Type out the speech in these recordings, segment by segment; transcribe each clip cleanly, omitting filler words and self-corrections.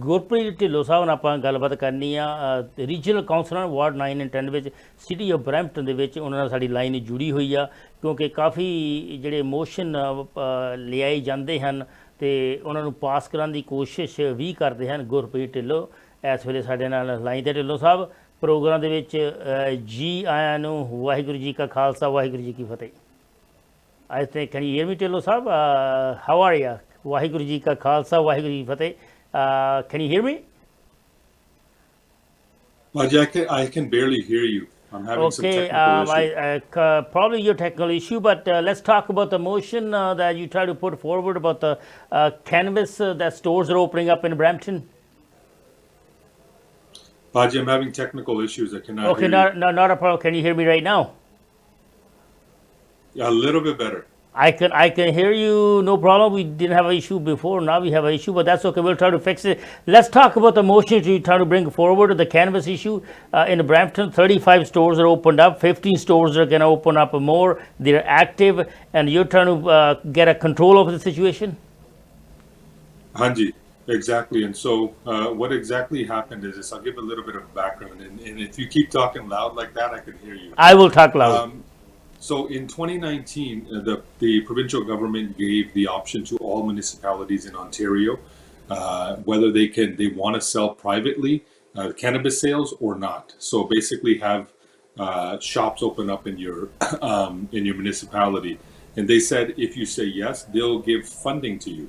ਗੁਰਪ੍ਰੀਤ ਢਿੱਲੋਂ ਸਾਹਿਬ ਨਾਲ ਆਪਾਂ ਗੱਲਬਾਤ ਕਰਨੀ ਆ ਰੀਜਨਲ ਕਾਉਂਸਲਰ ਵਾਰਡ 9 ਐਂਡ 10 ਵਿੱਚ ਸਿਟੀ ਆਫ ਬਰੈਂਪਟਨ ਦੇ ਵਿੱਚ ਉਹਨਾਂ ਨਾਲ ਸਾਡੀ ਲਾਈਨ ਜੁੜੀ ਹੋਈ ਆ ਕਿਉਂਕਿ ਕਾਫੀ ਜਿਹੜੇ ਮੋਸ਼ਨ ਲਿਆਏ ਜਾਂਦੇ ਹਨ ਤੇ ਉਹਨਾਂ ਨੂੰ ਪਾਸ ਕਰਾਉਣ ਦੀ ਕੋਸ਼ਿਸ਼ ਵੀ ਕਰਦੇ ਹਨ। ਗੁਰਪ੍ਰੀਤ ਢਿੱਲੋਂ ਇਸ ਵੇਲੇ ਸਾਡੇ ਨਾਲ ਲਾਈਨ 'ਤੇ। ਢਿੱਲੋਂ ਸਾਹਿਬ ਪ੍ਰੋਗਰਾਮ ਦੇ ਵਿੱਚ ਜੀ ਆਇਆਂ ਨੂੰ। ਵਾਹਿਗੁਰੂ ਜੀ ਕਾ ਖਾਲਸਾ ਵਾਹਿਗੁਰੂ ਜੀ ਕੀ ਫਤਿਹ। I think, can you hear me, Dhillon Sahab? How are you? Waheguru Ji Ka Khalsa, Waheguru Ji Ki Fateh. Can you hear me? Well, I can barely hear you. I'm having some technical issues. Probably your technical issue, but let's talk about the motion that you try to put forward about the cannabis that stores are opening up in Brampton. Baji, I'm having technical issues. I cannot hear you. Okay, not a problem. Can you hear me right now? Yeah, a little bit better. I can hear you, no problem. We didn't have an issue before, now we have an issue, but that's okay. We'll try to fix it. Let's talk about the motions you try to bring forward, the cannabis issue in Brampton. 35 stores are opened up, 15 stores are going to open up more. They're active, and you're trying to get a control of the situation? Hanji, exactly. And so what exactly happened is this. I'll give a little bit of background, and if you keep talking loud like that, I can hear you. I will talk loud. So in 2019, the provincial government gave the option to all municipalities in Ontario whether they want to sell privately cannabis sales or not. So basically have shops open up in your municipality. And they said if you say yes, they'll give funding to you.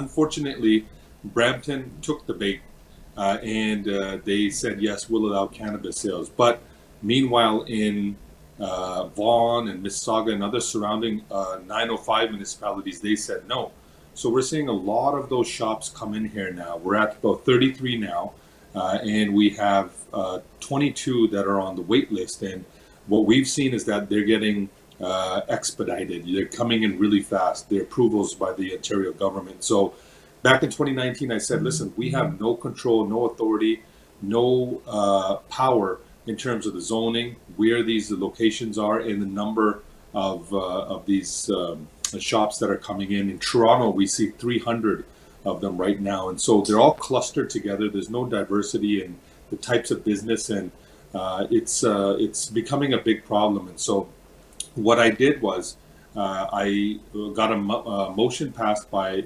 Unfortunately, Brampton took the bait and they said yes, we'll allow cannabis sales. But meanwhile, in Vaughan and Mississauga and other surrounding 905 municipalities, they said no. So we're seeing a lot of those shops come in here now. We're at about 33 now, and we have 22 that are on the wait list. And what we've seen is that they're getting expedited. They're coming in really fast. They're approvals by the Ontario government. So back in 2019, I said, listen, we have no control, no authority, no power in terms of the zoning, where these locations are, and the number of these shops that are coming in. In Toronto, we see 300 of them right now. And so they're all clustered together. There's no diversity in the types of business, and it's becoming a big problem. And so what I did was I got a motion passed by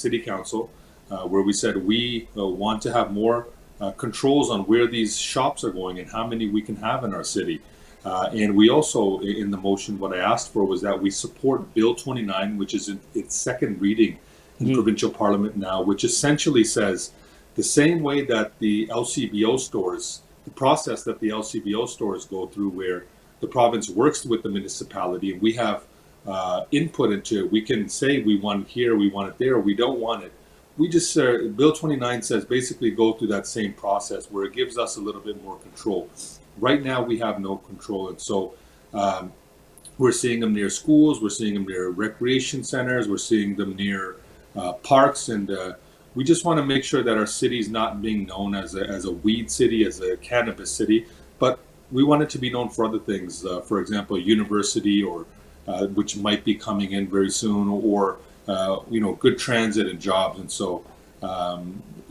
City Council where we said we want to have more controls on where these shops are going and how many we can have in our city. And we also, in the motion, what I asked for was that we support Bill 29, which is in its second reading in provincial parliament now, which essentially says the same way that the LCBO stores, the process that the LCBO stores go through, where the province works with the municipality and we have input into it. We can say we want it here, we want it there, or we don't want it. We just, Bill 29 says basically go through that same process where it gives us a little bit more control. Right now we have no control, and so we're seeing them near schools, we're seeing them near recreation centers, we're seeing them near parks, and we just want to make sure that our city is not being known as a weed city, as a cannabis city, but we want it to be known for other things. For example, a university, or which might be coming in very soon, or good transit and jobs. And so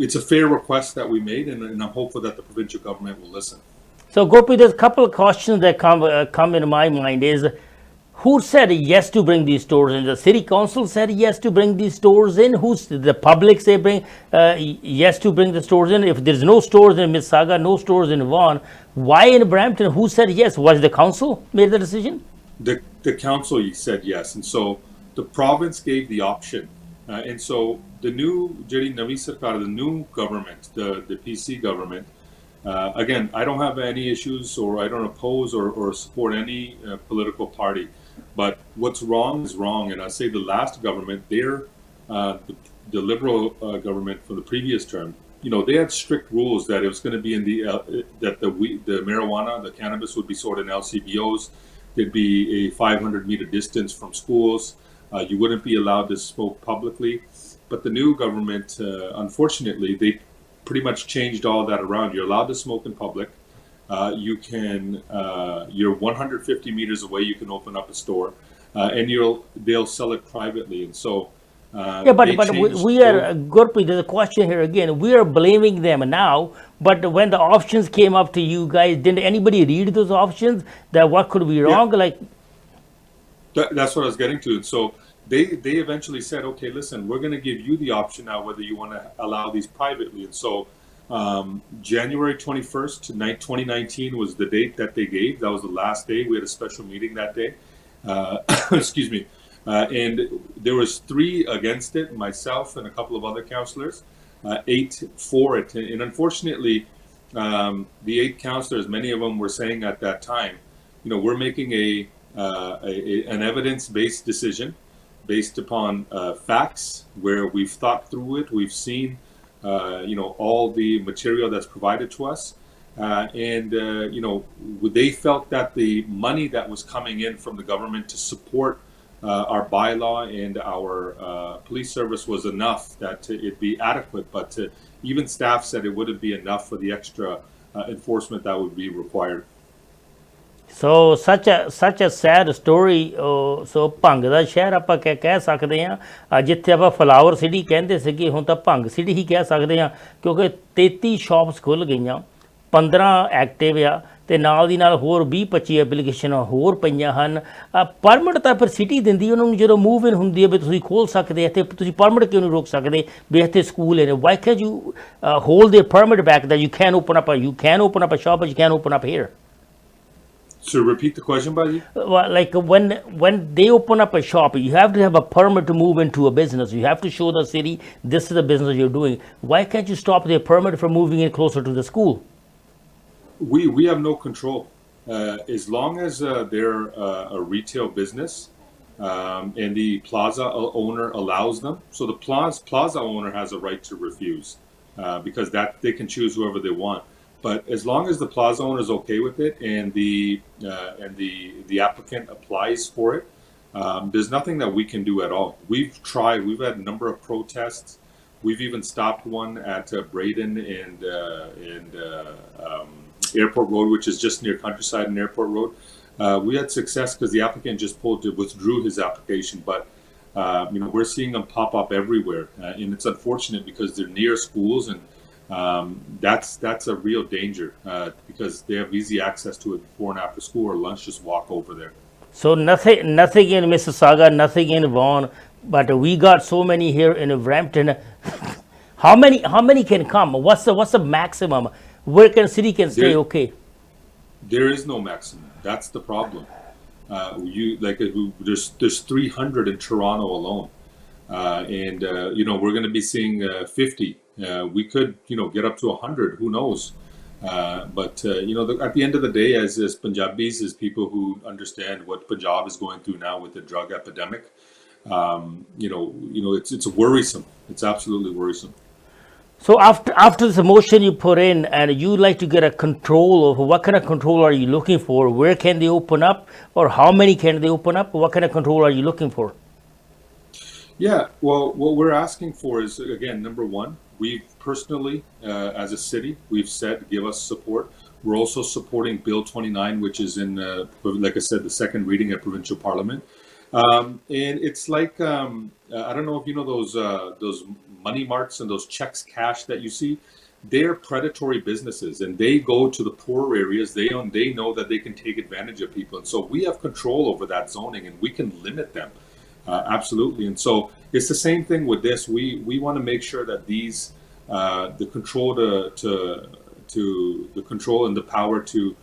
it's a fair request that we made, and I'm hopeful that the provincial government will listen. So Gurpreet, there's a couple of questions that come into my mind. Is who said yes to bring these stores in? The city council said yes to bring these stores in. Who's the public say bring yes to bring the stores in? If there's no stores in Mississauga, no stores in Vaughan, why in Brampton? Who said yes? Was the council made the decision? The council said yes, and so the province gave the option, and so the new the new government, the PC government, again, I don't have any issues, or I don't oppose or support any political party, but what's wrong is wrong. And I say the last government, the Liberal government from the previous term, they had strict rules that it was going to be in that the marijuana, the cannabis, would be sold in LCBOs. There'd be a 500-meter distance from schools. You wouldn't be allowed to smoke publicly. But the new government, unfortunately, they pretty much changed all that around. You're allowed to smoke in public. You're 150 meters away, you can open up a store, and they'll sell it privately. And so Yeah, but They changed we those. are Gurpreet. There's a question here again. We are blaming them now, but when the options came up to you guys, didn't anybody read those options? That what could be Yeah, wrong? Like, that's what I was getting to. And so they eventually said, okay, listen, we're going to give you the option now whether you want to allow these privately. And so January 21st, 2019 was the date that they gave. That was the last day. We had a special meeting that day. Excuse me. And there was 3 against it, myself and a couple of other councillors, 8 for it. And unfortunately, the 8 councillors, many of them were saying at that time, we're making an evidence-based decision based upon facts, where we've thought through it, we've seen, all the material that's provided to us, and they felt that the money that was coming in from the government to support our bylaw and our police service was enough that it'd be adequate, but even staff said it wouldn't be enough for the extra enforcement that would be required. so such a sad story. So ਭੰਗ ਦਾ ਸ਼ਹਿਰ ਆਪਾਂ ਕਹਿ ਸਕਦੇ ਹਾਂ, ਜਿੱਥੇ ਆਪਾਂ flower city ਕਹਿੰਦੇ ਸੀਗੇ ਹੁਣ ਤਾਂ ਭੰਗ ਸਿਟੀ ਹੀ ਕਹਿ ਸਕਦੇ ਹਾਂ, ਕਿਉਂਕਿ 33 ਸ਼ਾਪਸ ਖੁੱਲ ਗਈਆਂ, 15 ਐਕਟਿਵ ਆ, ਤੇ ਨਾਲ ਦੀ ਨਾਲ ਹੋਰ 20-25 ਐਪਲੀਕੇਸ਼ਨਾਂ ਹੋਰ ਪਈਆਂ ਹਨ। ਪਰਮਿਟ ਤਾਂ ਫਿਰ ਸਿਟੀ ਦਿੰਦੀ ਉਹਨਾਂ ਨੂੰ, ਜਦੋਂ ਮੂਵ ਇਨ ਹੁੰਦੀ ਹੈ ਵੀ ਤੁਸੀਂ ਖੋਲ੍ਹ ਸਕਦੇ, ਇੱਥੇ ਤੁਸੀਂ ਪਰਮਿਟ ਕਿਉਂ ਨਹੀਂ ਰੋਕ ਸਕਦੇ ਵੀ ਇੱਥੇ ਸਕੂਲ ਹੈ? Why can you hold their permit back that you can open up a shop but you can't open up here? So repeat the question, Baji. Well, like when they open up a shop, you have to have a permit to move into a business. You have to show the city this is the business you're doing. Why can't you stop their permit from moving in closer to the school? We have no control. As long as they're a retail business, and the plaza owner allows them. So the plaza owner has a right to refuse, because that they can choose whoever they want. But as long as the plaza owner is okay with it, and the applicant applies for it, there's nothing that we can do at all. We've tried. We've had a number of protests. We've even stopped one at Braden and Airport Road, which is just near Countryside and Airport Road. We had success because the applicant just withdrew his application, but we're seeing them pop up everywhere, and it's unfortunate because they're near schools, and that's a real danger, because they have easy access to it before and after school or lunch. Just walk over there. So nothing in Mississauga, nothing in Vaughan, but we got so many here in Brampton. How many can come? What's the maximum? Where can city can stay? Okay. There is no maximum. That's the problem. There's 300 in Toronto alone, and we're going to be seeing 50. We could get up to 100. Who knows? But at the end of the day, as Punjabis, as people who understand what Punjab is going through now with the drug epidemic, it's worrisome. It's absolutely worrisome. So after this motion you put in, and you like to get a control of what kind of control are you looking for? Where can they open up, or how many can they open up? What kind of control are you looking for? Yeah, well, what we're asking for is, again, number one, we've personally, as a city, we've said give us support. We're also supporting Bill 29, which is in, like I said, the second reading at provincial parliament. And it's like, I don't know if you know those money marts and those checks cash that you see. They're predatory businesses, and they go to the poorer areas. They know that they can take advantage of people, and so we have control over that zoning, and we can limit them. Absolutely. And so it's the same thing with this. We want to make sure that these the control to the control and the power to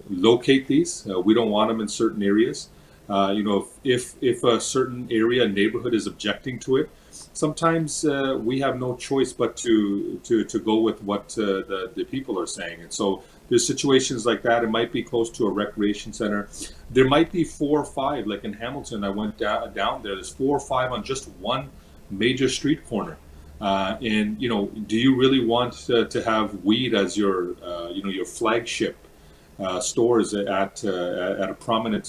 locate these. We don't want them in certain areas. If a certain area, neighborhood is objecting to it, sometimes we have no choice but to go with what the people are saying. And so there's situations like that. It might be close to a recreation center. There might be 4 or 5, like in Hamilton. I went down there. There's 4 or 5 on just one major street corner. And do you really want to have weed as your flagship stores at a prominent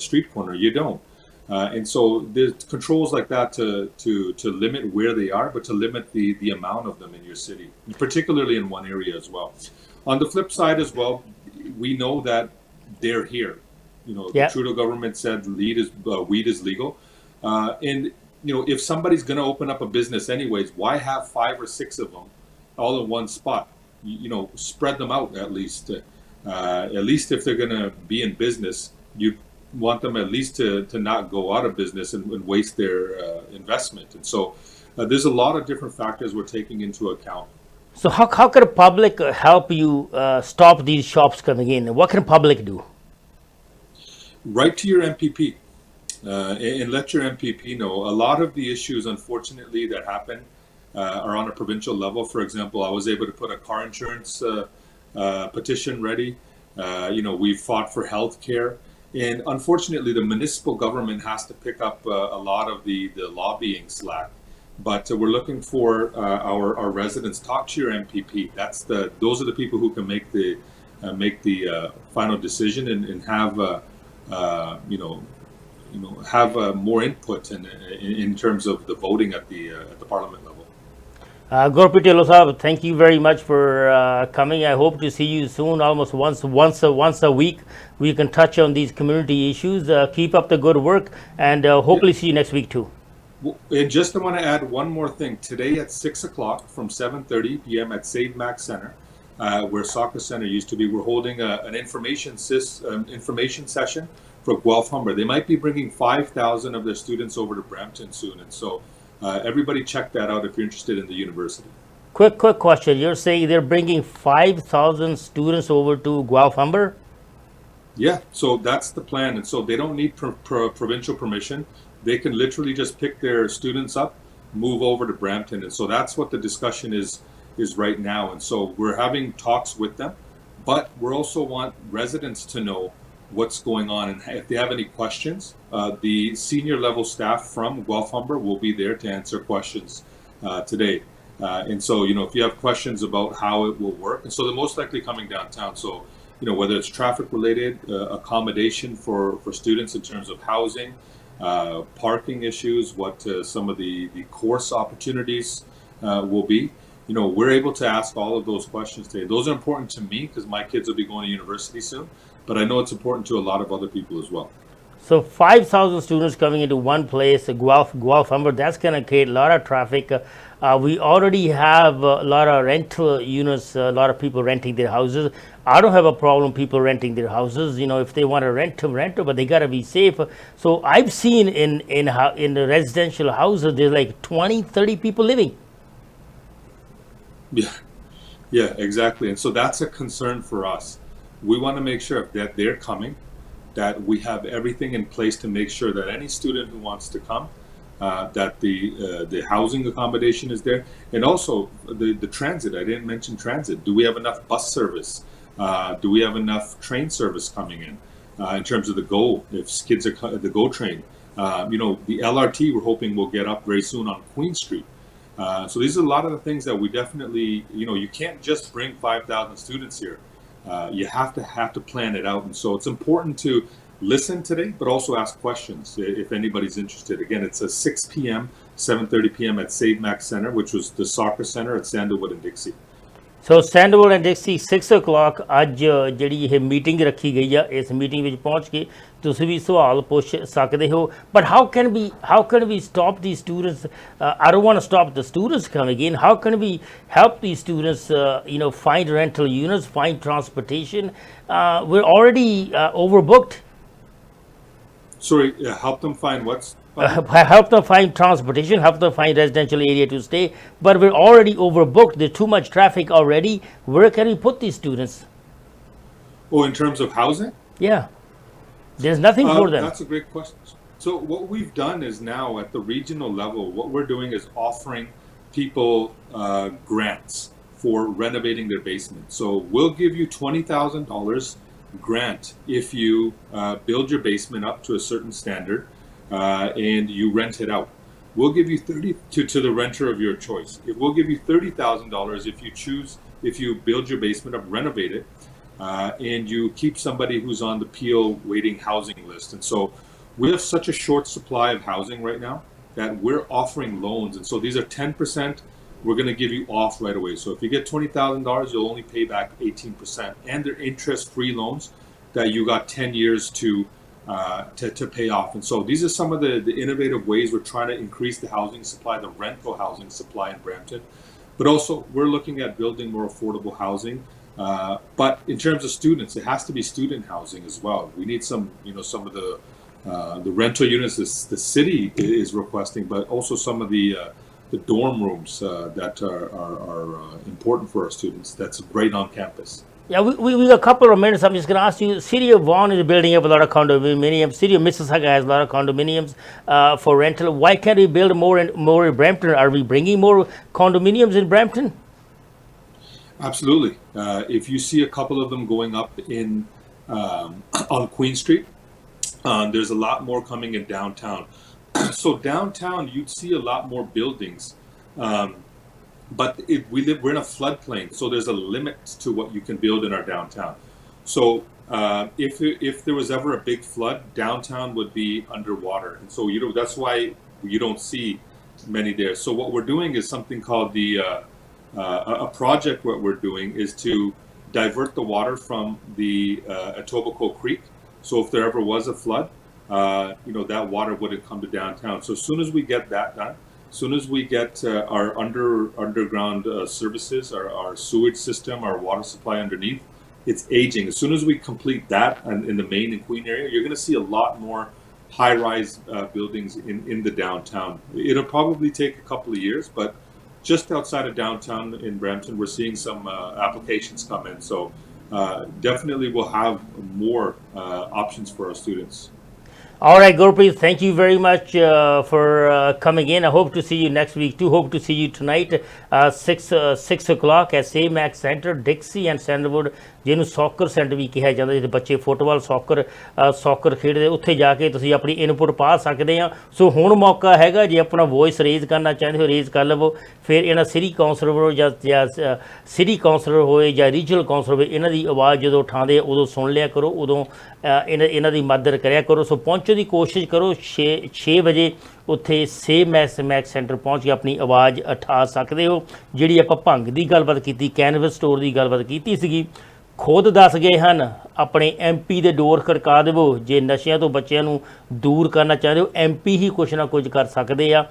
street corner? You don't. And so there's controls like that to limit where they are, but to limit the amount of them in your city, particularly in one area as well. On the flip side as well, we know that they're here. The Trudeau government said weed is legal. And if somebody's going to open up a business anyways, why have 5 or 6 of them all in one spot? Spread them out at least. At least if they're going to be in business, you want them at least to not go out of business and waste their investment. And so there's a lot of different factors we're taking into account. So how can the public help you stop these shops coming in? What can public do? Write to your MPP and let your MPP know. A lot of the issues, unfortunately, that happen are on a provincial level. For example, I was able to put a car insurance petition ready. We've fought for health care. And unfortunately, the municipal government has to pick up a lot of the lobbying slack. But we're looking for our residents. Talk to your MPP. Those are the people who can make the final decision and have have more input in terms of the voting at the parliament level. Gurpreet, thank you very much for coming. I hope to see you soon, almost once a week. We can touch on these community issues. Keep up the good work, and hopefully see you next week too. And just I want to add one more thing. Today at 6 o'clock from 7:30 p.m. at Save Max Center, where Soccer Center used to be, we're holding an information session for Guelph Humber. They might be bringing 5,000 of their students over to Brampton soon, and so everybody check that out if you're interested in the university. Quick question. You're saying they're bringing 5,000 students over to Guelph Humber? Yeah, so that's the plan, and so they don't need provincial permission. They can literally just pick their students up, move over to Brampton, and so that's what the discussion is right now. And so we're having talks with them, but we also want residents to know what's going on, and if they have any questions, the senior level staff from Guelph Humber will be there to answer questions today. And so if you have questions about how it will work, and so they're most likely coming downtown. So whether it's traffic related, accommodation for students in terms of housing, parking issues, what some of the course opportunities will be. We're able to ask all of those questions today. Those are important to me because my kids will be going to university soon, but I know it's important to a lot of other people as well. So 5,000 students coming into one place, Guelph Humber, that's going to create a lot of traffic. We already have a lot of rental units, a lot of people renting their houses. I don't have a problem people renting their houses. If they want to rent, but they got to be safe. So I've seen in the residential houses, there's like 20, 30 people living. Yeah, exactly. And so that's a concern for us. We want to make sure that they're coming, that we have everything in place to make sure that any student who wants to come, that the housing accommodation is there, and also the transit. I didn't mention transit. Do we have enough bus service? Do we have enough train service coming in terms of the GO? If kids are the GO train, the LRT we're hoping will get up very soon on Queen Street. So these are a lot of the things that we definitely, you can't just bring 5,000 students here. You have to plan it out, and so it's important to listen today, but also ask questions if anybody's interested. Again, it's a 6 p.m., 7:30 p.m. at Save Max Center, which was the soccer center at Sandalwood and Dixie. So Sandalwood and Dixie 6 o'clock ਅੱਜ ਜਿਹੜੀ ਇਹ meeting ਰੱਖੀ ਗਈ ਆ ਇਸ meeting ਵਿੱਚ ਪਹੁੰਚ ਕੇ ਤੁਸੀਂ ਵੀ ਸਵਾਲ ਪੁੱਛ ਸਕਦੇ ਹੋ but how can we stop these students I don't want to stop the students coming in. How can we help these students find rental units, find transportation? We're already overbooked. Sorry, help them find what's help them find transportation, help them find residential area to stay, but we're already overbooked. There's too much traffic already. Where can we put these students? Oh, in terms of housing? Yeah, there's nothing for them. That's a great question. So what we've done is now at the regional level, what we're doing is offering people grants for renovating their basement. So we'll give you $20,000 grant if you build your basement up to a certain standard and you rent it out. We'll give you to the renter of your choice. We'll give you $30,000 if you build your basement up, renovate it, and you keep somebody who's on the Peel waiting housing list. And so we have such a short supply of housing right now that we're offering loans. And so these are 10%. We're going to give you off right away. So if you get $20,000, you'll only pay back 18%. And they're interest-free loans that you got 10 years to to pay off. And so these are some of the innovative ways we're trying to increase the housing supply, the rental housing supply in Brampton. But also we're looking at building more affordable housing. But in terms of students, it has to be student housing as well. We need some, some of the rental units the city is requesting, but also some of the dorm rooms that are important for our students. That's right on campus. Yeah, we got a couple of minutes. I'm just going to ask you, City of Vaughan is building up a lot of condominiums. City of Mississauga has a lot of condominiums for rental. Why can't we build more in Brampton? Are we bringing more condominiums in Brampton? Absolutely. If you see a couple of them going up in on Queen Street, there's a lot more coming in downtown. So downtown, you'd see a lot more buildings. But we're in a floodplain, so there's a limit to what you can build in our downtown. So if there was ever a big flood, downtown would be underwater, and so that's why you don't see many there. So what we're doing is something called a project. What we're doing is to divert the water from the Etobicoke Creek. So if there ever was a flood, that water wouldn't come to downtown. So as soon as we get that done, as soon as we get our underground services, our sewage system, our water supply underneath, it's aging. As soon as we complete that in the main and Queen area, you're going to see a lot more high-rise buildings in the downtown. It'll probably take a couple of years, but just outside of downtown in Brampton, we're seeing some applications come in. So definitely we'll have more options for our students. All right, Gurpreet, thank you very much for coming in. I hope to see you next week too. Hope to see you tonight 6 o'clock at CKMS Center, Dixie and Sandalwood, ਜਿਹਨੂੰ soccer centre ਵੀ ਕਿਹਾ ਜਾਂਦਾ, ਜਿੱਥੇ ਬੱਚੇ football soccer ਖੇਡਦੇ, ਉੱਥੇ ਜਾ ਕੇ ਤੁਸੀਂ ਆਪਣੀ ਇਨਪੁਟ ਪਾ ਸਕਦੇ ਆ। ਸੋ ਹੁਣ ਮੌਕਾ ਹੈਗਾ, ਜੇ ਆਪਣਾ ਵੌਇਸ ਰੇਜ਼ ਕਰਨਾ ਚਾਹੁੰਦੇ ਹੋ ਰੇਜ਼ ਕਰ ਲਵੋ। ਫਿਰ ਇਹਨਾਂ ਸਿਟੀ ਕਾਉਂਸਲਰ ਜਾਂ ਸਿਟੀ ਕਾਉਂਸਲਰ ਹੋਏ ਜਾਂ ਰੀਜਨਲ ਕਾਉਂਸਲਰ ਹੋਏ, ਇਹਨਾਂ ਦੀ ਆਵਾਜ਼ ਜਦੋਂ ਉਠਾਉਂਦੇ ਉਦੋਂ ਸੁਣ ਲਿਆ ਕਰੋ, ਉਦੋਂ ਇਹਨਾਂ ਦੀ ਮਦਦ ਕਰਿਆ ਕਰੋ। ਸੋ ਪਹੁੰਚਣ ਦੀ ਕੋਸ਼ਿਸ਼ ਕਰੋ 6 ਵਜੇ ਉੱਥੇ CKMS ਸੈਂਟਰ ਪਹੁੰਚ ਕੇ ਆਪਣੀ ਆਵਾਜ਼ ਉਠਾ ਸਕਦੇ ਹੋ। ਜਿਹੜੀ ਆਪਾਂ ਭੰਗ ਦੀ ਗੱਲਬਾਤ ਕੀਤੀ, ਕੈਨਵਸ ਸਟੋਰ ਦੀ ਗੱਲਬਾਤ ਕੀਤੀ ਸੀਗੀ, ਖੁਦ ਦੱਸ ਗਏ ਹਨ ਆਪਣੇ MP ਦੇ ਡੋਰ ਖੜਕਾ ਦੇਵੋ। ਜੇ ਨਸ਼ਿਆਂ ਤੋਂ ਬੱਚਿਆਂ ਨੂੰ ਦੂਰ ਕਰਨਾ ਚਾਹੁੰਦੇ ਹੋ, MP ਹੀ ਕੁਛ ਨਾ ਕੁਝ ਕਰ ਸਕਦੇ ਆ,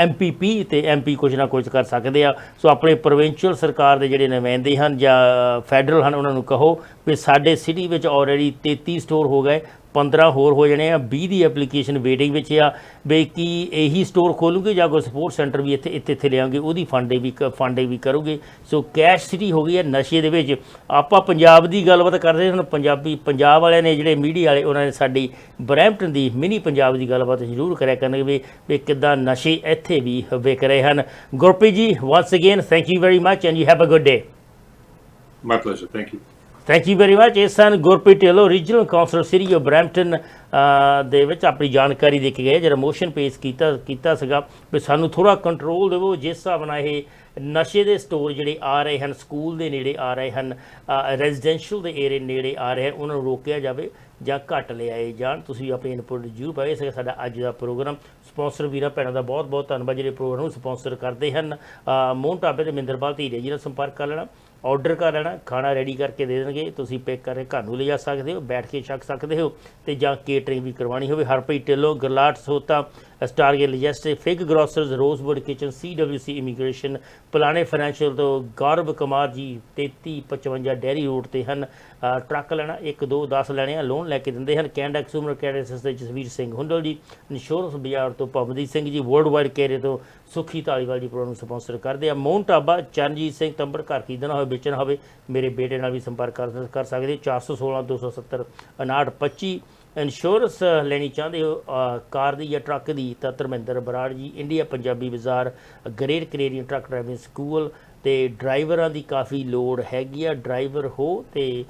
MPP ਤੇ MP ਕੁਛ ਨਾ ਕੁਝ ਕਰ ਸਕਦੇ ਆ। ਸੋ ਆਪਣੇ ਪ੍ਰੋਵਿੰਸ਼ੀਅਲ ਸਰਕਾਰ ਦੇ ਜਿਹੜੇ ਨੁਮਾਇੰਦੇ ਹਨ ਜਾਂ ਫੈਡਰਲ ਹਨ, ਉਹਨਾਂ ਨੂੰ ਕਹੋ ਵੀ ਸਾਡੇ ਸਿਟੀ ਵਿੱਚ ਆਲਰੇਡੀ 33 ਸਟੋਰ ਹੋ ਗਏ, 15 ਹੋਰ ਹੋ ਜਾਣੇ ਆ, 20 ਦੀ ਐਪਲੀਕੇਸ਼ਨ ਵੇਟਿੰਗ ਵਿੱਚ ਆ। ਵੀ ਕੀ ਇਹੀ ਸਟੋਰ ਖੋਲੂਗੇ ਜਾਂ ਕੋਈ ਸਪੋਰਟ ਸੈਂਟਰ ਵੀ ਇੱਥੇ ਲਿਆਉਂਗੇ, ਉਹਦੀ ਫੰਡਿੰਗ ਵੀ ਕਰੋਗੇ। ਸੋ ਕੈਸ਼ ਸਿਟੀ ਹੋ ਗਈ ਹੈ ਨਸ਼ੇ ਦੇ ਵਿੱਚ। ਆਪਾਂ ਪੰਜਾਬ ਦੀ ਗੱਲਬਾਤ ਕਰਦੇ ਹੁਣ, ਪੰਜਾਬ ਵਾਲਿਆਂ ਨੇ ਜਿਹੜੇ ਮੀਡੀਆ ਵਾਲੇ, ਉਹਨਾਂ ਨੇ ਸਾਡੀ ਬਰੈਂਪਟਨ ਦੀ ਮਿਨੀ ਪੰਜਾਬ ਦੀ ਗੱਲਬਾਤ ਜ਼ਰੂਰ ਕਰਿਆ ਕਰਨਗੇ ਵੀ ਕਿੱਦਾਂ ਨਸ਼ੇ ਇੱਥੇ ਵੀ ਵਿਕ ਰਹੇ ਹਨ। Gurpreet ji, once again thank you very much and you have a good day. My pleasure, thank you. Thank you very much. ਇਹ ਸਨ Gurpreet Dhillon, regional councillor city of Brampton ਦੇ ਵਿੱਚ ਆਪਣੀ ਜਾਣਕਾਰੀ ਦੇ ਕੇ ਗਏ। ਜਿਹੜਾ ਮੋਸ਼ਨ ਪੇਸ਼ ਕੀਤਾ ਸੀਗਾ ਵੀ ਸਾਨੂੰ ਥੋੜ੍ਹਾ ਕੰਟਰੋਲ ਦੇਵੋ, ਜਿਸ ਹਿਸਾਬ ਨਾਲ ਇਹ ਨਸ਼ੇ ਦੇ ਸਟੋਰ ਜਿਹੜੇ ਆ ਰਹੇ ਹਨ, ਸਕੂਲ ਦੇ ਨੇੜੇ ਆ ਰਹੇ ਹਨ, ਰੈਜ਼ੀਡੈਂਸ਼ੀਅਲ ਦੇ ਏਰੀਏ ਨੇੜੇ ਆ ਰਹੇ ਹਨ, ਉਹਨਾਂ ਨੂੰ ਰੋਕਿਆ ਜਾਵੇ ਜਾਂ ਘੱਟ ਲਿਆਏ ਜਾਣ। ਤੁਸੀਂ ਆਪਣੀ ਇਨਪੁਟ ਜ਼ਰੂਰ ਪਾਏ। ਸੀਗਾ ਸਾਡਾ ਅੱਜ ਦਾ ਪ੍ਰੋਗਰਾਮ। ਸਪੋਂਸਰ ਵੀਰਾਂ ਭੈਣਾਂ ਦਾ ਬਹੁਤ ਬਹੁਤ ਧੰਨਵਾਦ ਜਿਹੜੇ ਪ੍ਰੋਗਰਾਮ ਨੂੰ ਸਪੋਂਸਰ ਕਰਦੇ ਹਨ। ਮੋਹਨ ਢਾਬੇ ਤੇ ਮਿੰਦਰਪਾਲ ਧੀਰੇ ਜੀ ਨਾਲ ਸੰਪਰਕ ਕਰ ਲੈਣਾ, ਆਰਡਰ ਕਰ ਲੈਣਾ, ਖਾਣਾ ਰੈਡੀ ਕਰਕੇ ਦੇ ਦੇਣਗੇ, ਤੁਸੀਂ ਪਿਕ ਕਰਕੇ ਘਰ ਨੂੰ ਲਿਜਾ ਸਕਦੇ ਹੋ, ਬੈਠ ਕੇ ਛਕ ਸਕਦੇ ਹੋ, ਅਤੇ ਜਾਂ ਕੇਟਰਿੰਗ ਵੀ ਕਰਵਾਉਣੀ ਹੋਵੇ। ਹਰਪ੍ਰੀਤ ਢਿੱਲੋਂ, ਗਰਲਾਟ ਸੋਤਾ, Stargate Logistic, Fig Grocers, Rosewood Kitchen, CWC Immigration, ਪੁਲਾਣੇ ਫਾਈਨੈਂਸ਼ੀਅਲ ਤੋਂ ਗੌਰਵ ਕੁਮਾਰ ਜੀ 3355 ਡੈਰੀ ਰੋਡ 'ਤੇ ਹਨ। ਟਰੱਕ ਲੈਣਾ 1 2 10 ਲੈਣੇ ਆ, ਲੋਨ ਲੈ ਕੇ ਦਿੰਦੇ ਹਨ। ਕੈਨੇਡਾ ਕੰਜ਼ਿਊਮਰ ਕੈਰੀਅਰ ਦੇ ਜਸਵੀਰ ਸਿੰਘ ਹੁੰਡਲ ਜੀ, ਇੰਸ਼ੋਰੈਂਸ ਬਾਜ਼ਾਰ ਤੋਂ Pawandeep Singh ji, world wide career ਤੋਂ ਸੁਖੀ ਧਾਲੀਵਾਲ ਜੀ ਪ੍ਰੋਗਰਾਮ ਨੂੰ ਸਪੋਂਸਰ ਕਰਦੇ ਆ। ਮੋਹਨ ਢਾਬਾ, ਚਰਨਜੀਤ ਸਿੰਘ ਤੰਬੜ, ਘਰ ਖਰੀਦਣਾ ਹੋਵੇ, ਵੇਚਣਾ ਹੋਵੇ, ਮੇਰੇ ਬੇਟੇ ਨਾਲ ਵੀ ਸੰਪਰਕ ਕਰ ਸਕਦੇ। 416 270 5925। ਇੰਸ਼ੋਰੈਂਸ ਲੈਣੀ ਚਾਹੁੰਦੇ ਹੋ ਕਾਰ ਦੀ ਜਾਂ ਟਰੱਕ ਦੀ, ਤਾਂ ਧਰਮਿੰਦਰ ਬਰਾੜ ਜੀ, ਇੰਡੀਆ ਪੰਜਾਬੀ ਬਾਜ਼ਾਰ, great Canadian truck driving school. ਅਤੇ ਡਰਾਈਵਰਾਂ ਦੀ ਕਾਫੀ ਲੋੜ ਹੈਗੀ ਆ। ਡਰਾਈਵਰ ਹੋ ਅਤੇ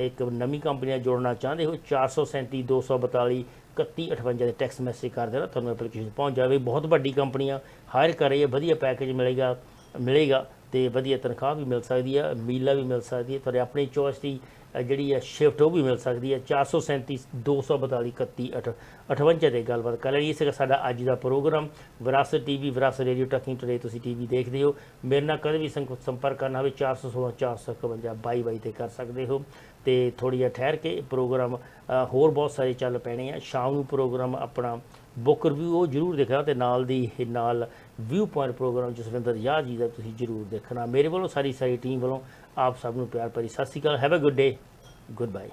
ਇੱਕ ਨਵੀਂ ਕੰਪਨੀ ਨਾਲ ਜੁੜਨਾ ਚਾਹੁੰਦੇ ਹੋ, 437 242 3158 ਦੇ ਟੈਕਸਟ ਮੈਸੇਜ ਕਰ ਦੇਣਾ, ਤੁਹਾਨੂੰ ਐਪਲੀਕੇਸ਼ਨ ਪਹੁੰਚ ਜਾਵੇ। ਬਹੁਤ ਵੱਡੀ ਕੰਪਨੀਆਂ ਹਾਇਰ ਕਰ ਰਹੀ ਹੈ, ਵਧੀਆ ਪੈਕੇਜ ਮਿਲੇਗਾ। ਤੇ ਵਧੀਆ ਤਨਖਾਹ ਵੀ ਮਿਲ ਸਕਦੀ ਹੈ, ਮੀਲਾਂ ਵੀ ਮਿਲ ਸਕਦੀ ਹੈ, ਤੁਹਾਡੇ ਆਪਣੀ ਚੋਇਸ ਦੀ ਜਿਹੜੀ ਹੈ ਸ਼ਿਫਟ ਉਹ ਵੀ ਮਿਲ ਸਕਦੀ ਹੈ। 437 242 31 58 ਤੇ ਗੱਲਬਾਤ ਕਰ ਲੈਣੀ। ਇਸ ਸਾਡਾ ਅੱਜ ਦਾ ਪ੍ਰੋਗਰਾਮ ਵਿਰਾਸਤ ਟੀਵੀ, ਵਿਰਾਸਤ ਰੇਡੀਓ, ਟਰਕਿੰਗ ਟੁਡੇ ਤੁਸੀਂ ਟੀਵੀ ਦੇਖਦੇ ਹੋ। ਮੇਰੇ ਨਾਲ ਕਦੇ ਵੀ ਸੰਪਰਕ ਕਰਨਾ ਹੋਵੇ 416 451 22 ਤੇ ਕਰ ਸਕਦੇ ਹੋ। ਤੇ ਥੋੜ੍ਹਾ ਜਿਹਾ ਠਹਿਰ ਕੇ ਪ੍ਰੋਗਰਾਮ ਹੋਰ ਬਹੁਤ ਸਾਰੇ ਚੱਲ ਪੈਣੇ ਆ। ਸ਼ਾਮ ਨੂੰ ਪ੍ਰੋਗਰਾਮ ਆਪਣਾ ਬੁੱਕ ਰਿਵਿਊ ਉਹ ਜ਼ਰੂਰ ਦੇਖਣਾ, ਤੇ ਨਾਲ ਵਿਊ ਪੁਆਇੰਟ ਪ੍ਰੋਗਰਾਮ ਜਸਵਿੰਦਰ ਯਾਰ ਜੀ ਦਾ ਤੁਸੀਂ ਜ਼ਰੂਰ ਦੇਖਣਾ। ਮੇਰੇ ਵੱਲੋਂ ਸਾਰੀ ਟੀਮ ਵੱਲੋਂ ਆਪ ਸਭ ਨੂੰ ਪਿਆਰ ਭਰੀ Sat Sri Akal. Have a good day, good bye.